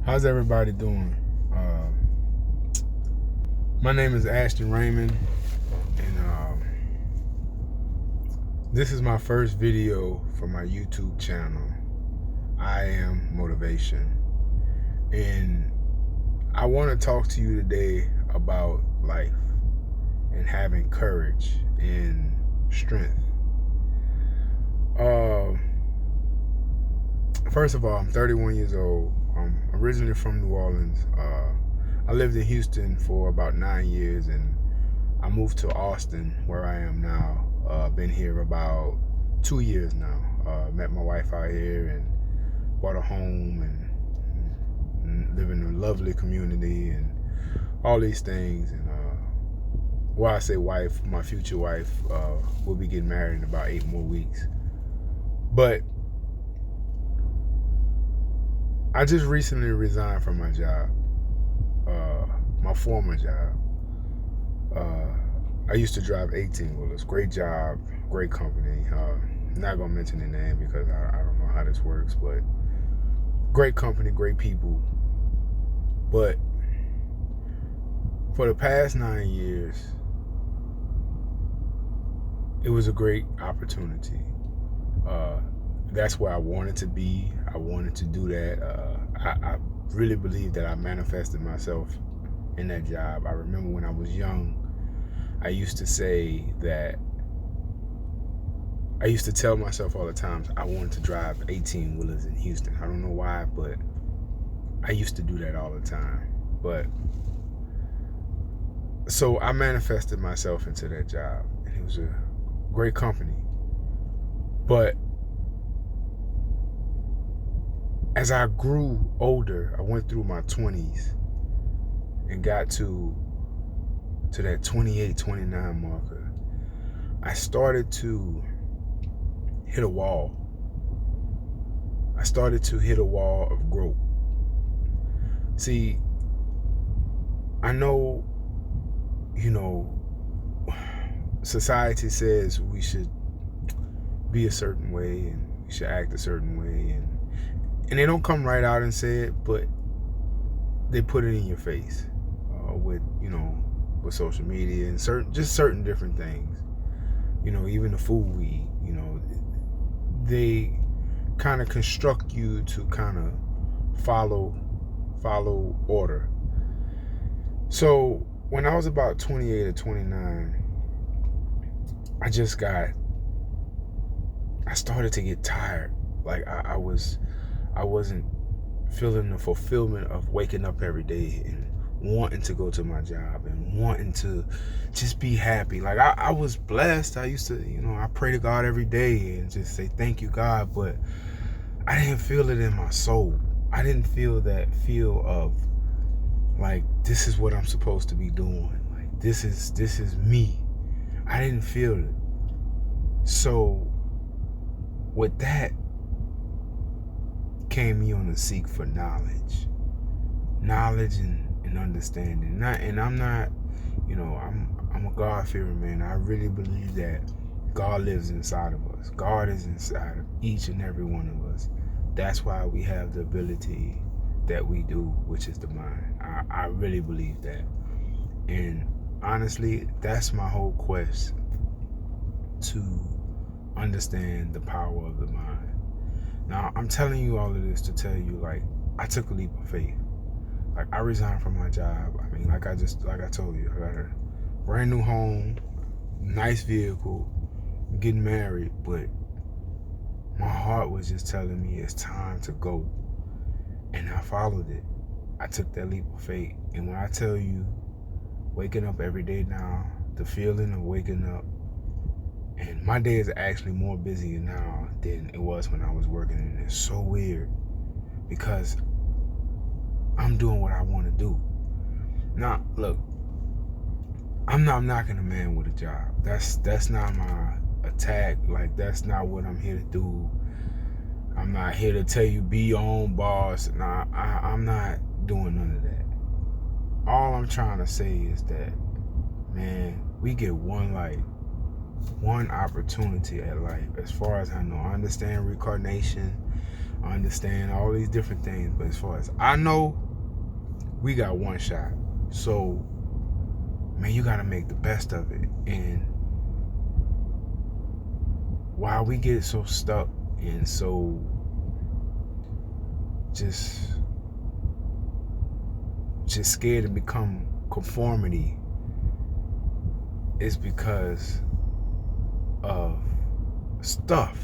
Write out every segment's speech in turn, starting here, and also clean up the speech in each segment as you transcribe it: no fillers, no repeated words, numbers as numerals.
How's everybody doing? My name is Ashton Raymond, and this is my first video for my YouTube channel. I am Motivation, and I want to talk to you today about life and having courage and strength. First of all, I'm 31 years old. I'm originally from New Orleans. I lived in Houston for about 9 years, and I moved to Austin, where I am now. Been here about 2 years now. Met my wife out here and bought a home and live in a lovely community and all these things. And well, I say wife, my future wife, we'll be getting married in about 8 more weeks. But I just recently resigned from my job, my former job. I used to drive 18-wheelers. Great job, great company. Not going to mention the name because I don't know how this works, but great company, great people. But for the past 9 years, it was a great opportunity. That's where I wanted to be. I wanted to do that. I really believe that I manifested myself in that job. I remember when I was young, I used to say that, I used to tell myself all the time I wanted to drive 18-wheelers in Houston. I don't know why, but I used to do that all the time. But so I manifested myself into that job, and it was a great company. But as I grew older, I went through my 20s and got to that 28, 29 marker, I started to hit a wall. I started to hit a wall of growth. See, I know, society says we should be a certain way and we should act a certain way, and they don't come right out and say it, but they put it in your face with social media and certain different things. Even the food we eat, they kind of construct you to kind of follow order. So when I was about 28 or 29, I started to get tired. Like I wasn't feeling the fulfillment of waking up every day and wanting to go to my job and wanting to just be happy. Like I was blessed. I used to, I pray to God every day and just say, thank you, God. But I didn't feel it in my soul. I didn't feel that feel of like, this is what I'm supposed to be doing. Like, this is me. I didn't feel it. So with that came me on a seek for knowledge and understanding. I'm not, I'm a God-fearing man. I really believe that God lives inside of us. God is inside of each and every one of us. That's why we have the ability that we do, which is the mind. I really believe that. And honestly, that's my whole quest, to understand the power of the mind. Now, I'm telling you all of this to tell you, like, I took a leap of faith. Like, I resigned from my job. I mean, like I told you, I got a brand new home, nice vehicle, getting married, but my heart was just telling me it's time to go. And I followed it. I took that leap of faith. And when I tell you, waking up every day now, the feeling of waking up, and my day is actually more busy now than it was when I was working. And it's so weird because I'm doing what I want to do. Now, look, I'm not knocking a man with a job. That's not my attack. Like, that's not what I'm here to do. I'm not here to tell you be your own boss. Nah, I'm not doing none of that. All I'm trying to say is that, man, we get one life, one opportunity at life. As far as I know, I understand reincarnation. I understand all these different things, but as far as I know, we got one shot. So, man, you gotta make the best of it. And while we get so stuck and so just scared to become conformity, it's because of stuff,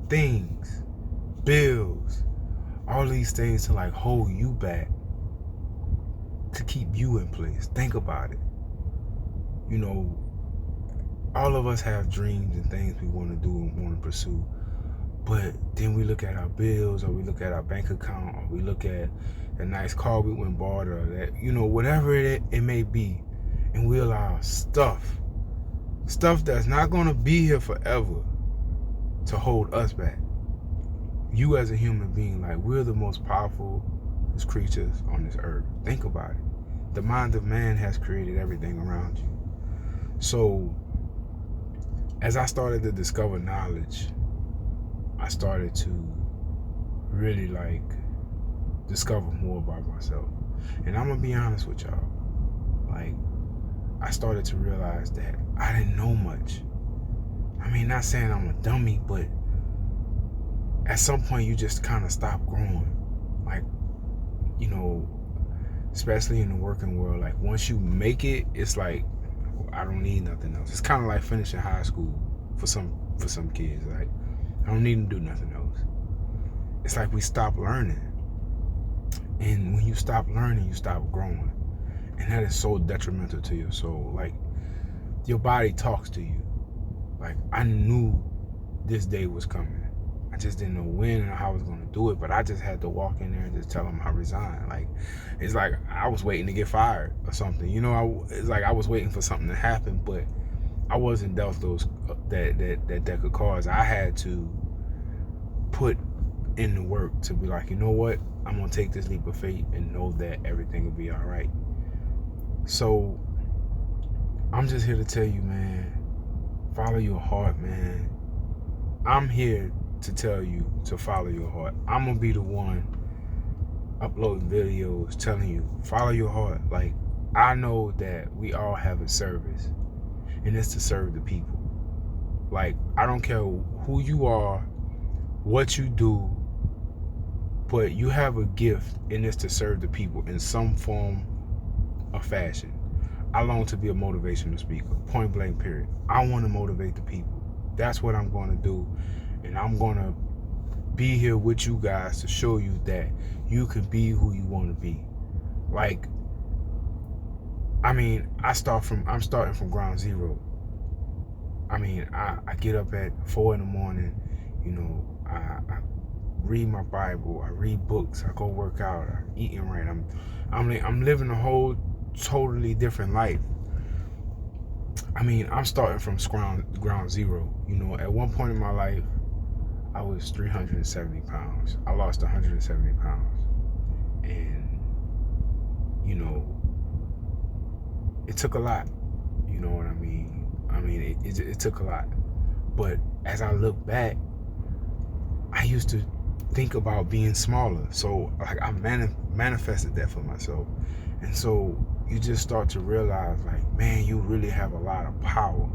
things, bills, all these things to like hold you back, to keep you in place. Think about it. You know, all of us have dreams and things we want to do and want to pursue, but then we look at our bills, or we look at our bank account, or we look at the nice car we went and bought, or that, you know, whatever it may be, and we allow stuff that's not going to be here forever to hold us back. You as a human being, like, we're the most powerful creatures on this earth. Think about it. The mind of man has created everything around you. So as I started to discover knowledge, I started to really like discover more about myself. And I'm gonna be honest with y'all, like, I started to realize that I didn't know much. I mean, not saying I'm a dummy, but at some point you just kind of stop growing. Like, you know, especially in the working world, like once you make it, it's like, I don't need nothing else. It's kind of like finishing high school for some kids. Like, I don't need to do nothing else. It's like we stop learning. And when you stop learning, you stop growing. And that is so detrimental to your soul. Like, your body talks to you. Like, I knew this day was coming. I just didn't know when and how I was going to do it, but I just had to walk in there and just tell them I resigned. Like, it's like I was waiting to get fired or something. You know, it's like I was waiting for something to happen, but I wasn't dealt those that deck of cards. I had to put in the work to be like, you know what? I'm going to take this leap of faith and know that everything will be all right. So I'm just here to tell you, man, follow your heart, man. I'm here to tell you to follow your heart. I'm going to be the one uploading videos telling you, follow your heart. Like, I know that we all have a service, and it's to serve the people. Like, I don't care who you are, what you do, but you have a gift, and it's to serve the people in some form or fashion. I long to be a motivational speaker, point blank period. I want to motivate the people. That's what I'm going to do. And I'm going to be here with you guys to show you that you can be who you want to be. Like, I mean, I'm starting from ground zero. I mean, I get up at 4 in the morning, you know, I read my Bible, I read books, I go work out, I'm eating right. I'm living a whole totally different life. I mean, I'm starting from ground zero. You know, at one point in my life, I was 370 pounds. I lost 170 pounds. And, you know, it took a lot. You know what I mean? I mean, it took a lot. But as I look back, I used to think about being smaller. So, like, I manifested that for myself. And so you just start to realize, like, man, you really have a lot of power.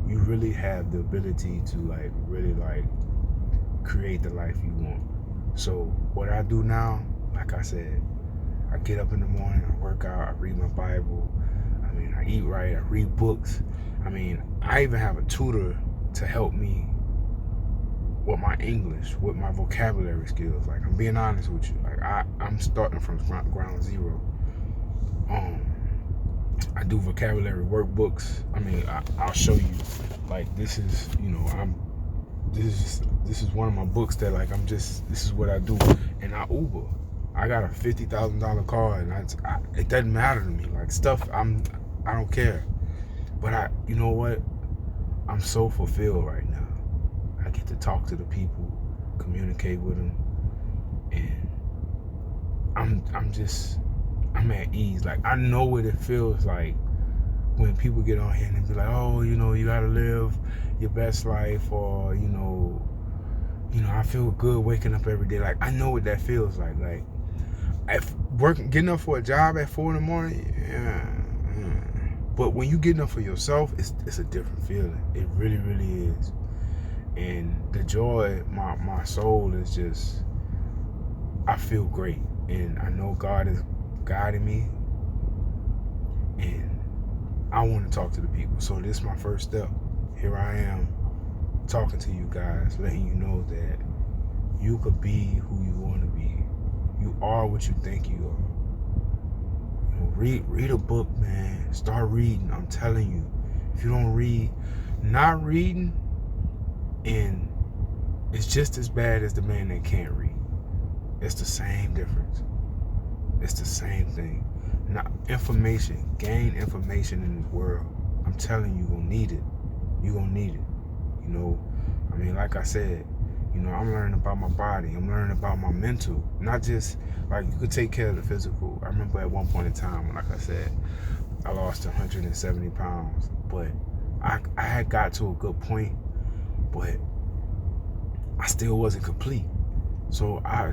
You really have the ability to, like, really, like, create the life you want. So what I do now, like I said, I get up in the morning, I work out, I read my Bible. I mean, I eat right, I read books. I mean, I even have a tutor to help me with my English, with my vocabulary skills. Like, I'm being honest with you. Like, I'm starting from ground zero. I do vocabulary workbooks. I mean, I'll show you. Like, this is, you know, this is one of my books that, like, this is what I do. And I Uber. I got a $50,000 car, and it doesn't matter to me. Like, stuff, I don't care. But you know what? I'm so fulfilled right now. I get to talk to the people, communicate with them, and I'm at ease. Like, I know what it feels like when people get on here and they be like, oh, you know, you gotta live your best life, or, you know, I feel good waking up every day. Like, I know what that feels like. Like, getting up for a job at 4 in the morning, yeah. But when you getting up for yourself, it's a different feeling. It really, really is. And the joy, my soul is just, I feel great. And I know God is guiding me. And I want to talk to the people. So this is my first step. Here I am talking to you guys, letting you know that you could be who you want to be. You are what you think you are. Read a book, man. Start reading. I'm telling you. If you don't read, not reading, and it's just as bad as the man that can't read. It's the same difference. It's the same thing. Not information. Gain information in this world. I'm telling you, you're gonna need it. You're gonna need it. Like I said, I'm learning about my body. I'm learning about my mental. Not just, like, you could take care of the physical. I remember at one point in time, like I said, I lost 170 pounds. But I had got to a good point, but I still wasn't complete. So I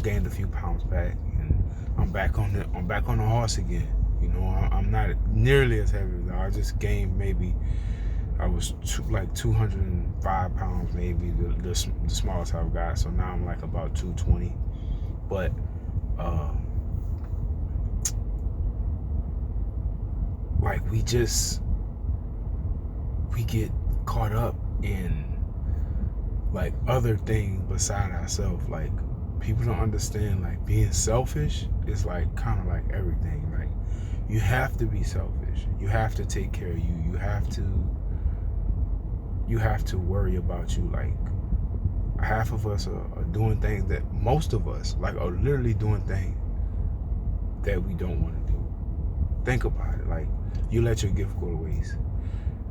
gained a few pounds back, and I'm back on the horse again. I'm not nearly as heavy. I just gained, maybe I was 205 pounds, maybe the smallest I've got. So now I'm like about 220. But we get caught up in like other things beside ourselves. Like, people don't understand, like, being selfish is like kind of like everything. Like, you have to be selfish. You have to take care of you. You have to worry about you. Like, half of us are doing things that most of us, like, are literally doing things that we don't want to do. Think about it. Like, you let your gift go to waste.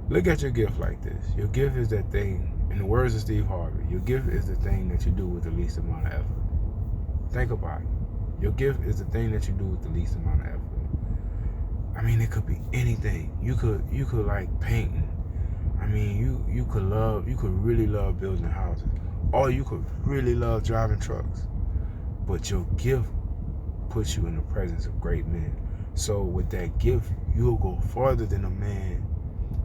Look at your gift like this. Your gift is that thing, in the words of Steve Harvey, your gift is the thing that you do with the least amount of effort. Think about it. Your gift is the thing that you do with the least amount of effort. It could be anything. You could like painting. You could really love building houses. Or you could really love driving trucks. But your gift puts you in the presence of great men. So with that gift, you'll go farther than a man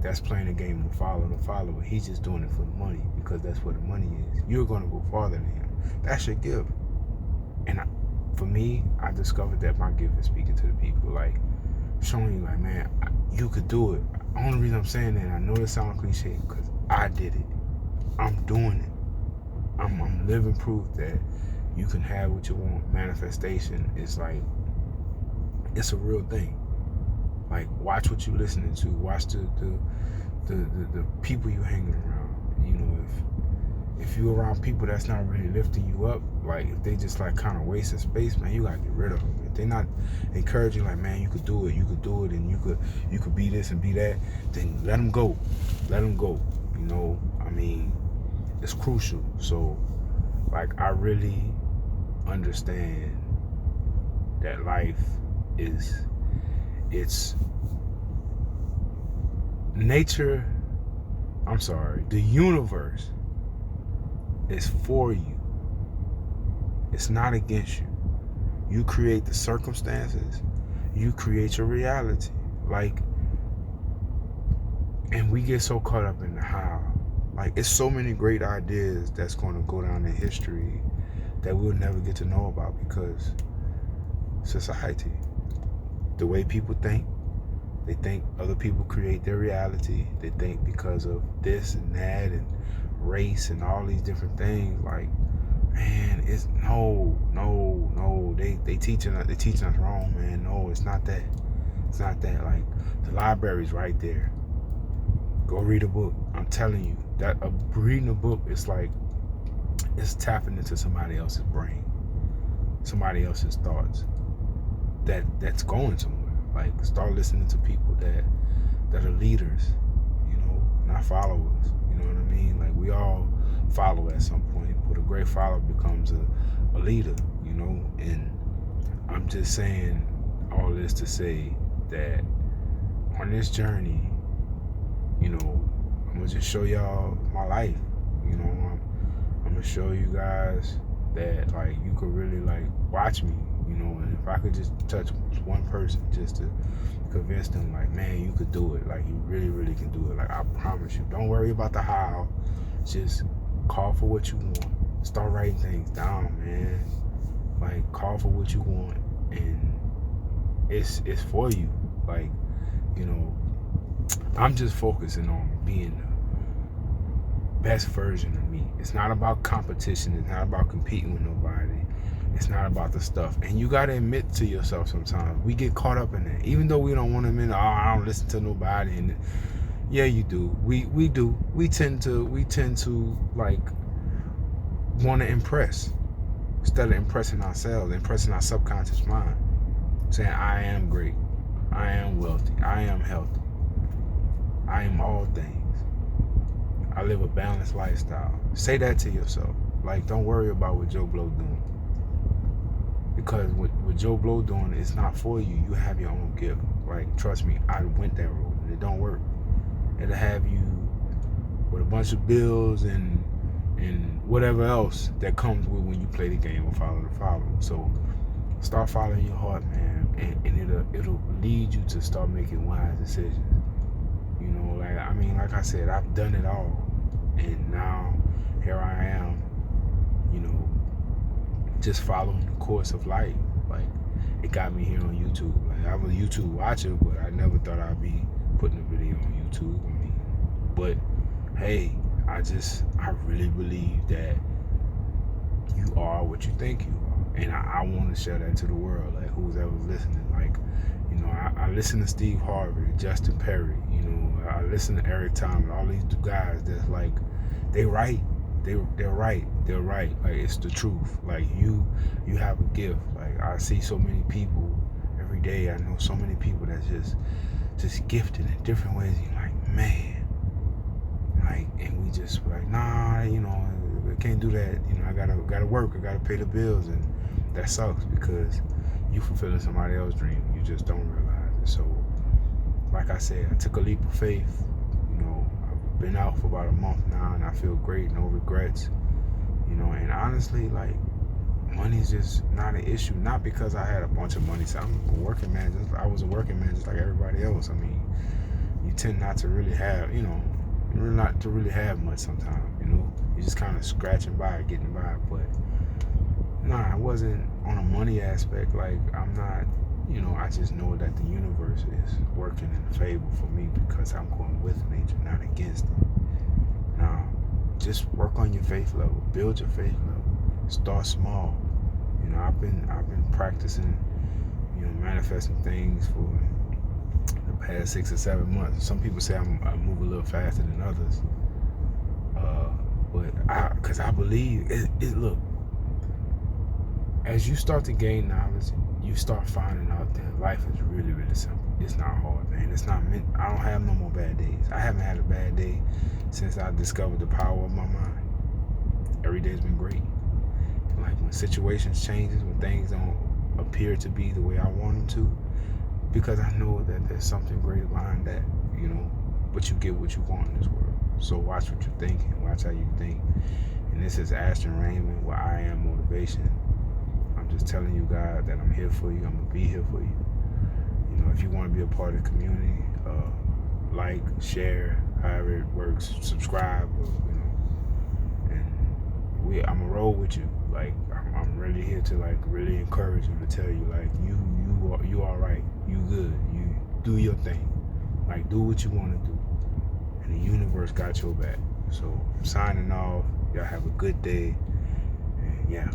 that's playing a game to follow the follower. He's just doing it for the money, because that's what the money is. You're going to go farther than him. That's your gift. And for me, I discovered that my gift is speaking to the people, like showing you, like, man, you could do it. The only reason I'm saying that, I know this sounds cliche, because I did it. I'm doing it. I'm living proof that you can have what you want. Manifestation is like, it's a real thing. Like, watch what you're listening to. Watch the people you're hanging around. If you're around people that's not really lifting you up, like, if they just like kind of wasting space, man, you gotta get rid of them. If they're not encouraging, like, man, you could do it, and you could be this and be that, then let them go. Let them go. It's crucial. So, like, I really understand that life is, it's nature. The universe is for you. It's not against you. You create the circumstances. You create your reality. Like, and we get so caught up in the how. Like, it's so many great ideas that's going to go down in history that we'll never get to know about, because society, the way people think, they think other people create their reality. They think because of this and that and race and all these different things. Like, man, it's no. They teaching us wrong, man. No, it's not that. It's not that. Like, the library's right there. Go read a book. I'm telling you, that reading a book is like, it's tapping into somebody else's brain, somebody else's thoughts. That's going somewhere. Like, start listening to people that are leaders, not followers. You know what I mean? Like, we all follow at some point, but a great follower becomes a leader, And I'm just saying all this to say that on this journey, I'm gonna just show y'all my life. I'm gonna show you guys that like you could really like watch me, you know, and if I could just touch one person just to convince them like, man, you could do it, like you really, really can do it. Like I promise you, don't worry about the how, just call for what you want. Start writing things down, man. Like call for what you want, and it's for you. Like, you know, I'm just focusing on being the best version of me. It's not about competition. It's not about competing with nobody. It's not about the stuff. And you gotta admit to yourself sometimes. We get caught up in that. Even though we don't want to admit, oh, I don't listen to nobody. And yeah, you do. We do. We tend to like want to impress instead of impressing ourselves, impressing our subconscious mind. Saying, I am great. I am wealthy. I am healthy. I am all things. I live a balanced lifestyle. Say that to yourself. Like, don't worry about what Joe Blow doing. Because what Joe Blow doing is not for you. You have your own gift. Like, trust me, I went that road. It don't work. It'll have you with a bunch of bills and whatever else that comes with when you play the game or follow the follow. So start following your heart, man, and it'll lead you to start making wise decisions. You know, like I said, I've done it all, and now here I am, you know, just following the course of life. Like, it got me here on YouTube. Like, I was a YouTube watcher, but I never thought I'd be putting a video on YouTube. I mean, but hey, I really believe that you are what you think you are, and I want to share that to the world. Like, who's ever listening, like, you know, I listen to Steve Harvey, Justin Perry, you know, I listen to Eric Thomas, all these guys that's like, they're right. Like, it's the truth. Like, you have a gift. Like, I see so many people every day. I know so many people that's just gifted in different ways. You're like, man, like, and we just like, nah, you know, I can't do that. You know, I gotta work. I gotta pay the bills, and that sucks because you fulfilling somebody else's dream. You just don't realize it. So, like I said, I took a leap of faith. You know, I've been out for about a month now, and I feel great, no regrets. You know, and honestly, like, money's just not an issue. Not because I had a bunch of money. So I'm a working man. I was a working man just like everybody else. I mean, you tend not to really have, you know, not to really have much sometimes. You know, you're just kind of scratching by, getting by. But nah, I wasn't on a money aspect. Like, I'm not, you know, I just know that the universe is working in favor for me because I'm going with nature, not against it. Now, just work on your faith level, build your faith level, start small. You know, I've been practicing, you know, manifesting things for the past 6 or 7 months. Some people say I move a little faster than others, but because I believe it. Look, as you start to gain knowledge, you start finding out that life is really, really simple. It's not hard, man. It's not meant. I don't have no more bad days. I haven't had a bad day since I discovered the power of my mind. Every day's been great. Like, when situations changes, when things don't appear to be the way I want them to, because I know that there's something greater behind that, you know. But you get what you want in this world. So watch what you're thinking. Watch how you think. And this is Ashton Raymond with I Am Motivation. I'm just telling you guys that I'm here for you. I'm gonna be here for you. You know, if you want to be a part of the community, like, share, however it works, subscribe, or, you know, and I'm gonna roll with you. Like, I'm really here to, like, really encourage you, to tell you, like, you all right, you good, you do your thing, like, do what you want to do, and the universe got your back. So I'm signing off. Y'all have a good day, and yeah.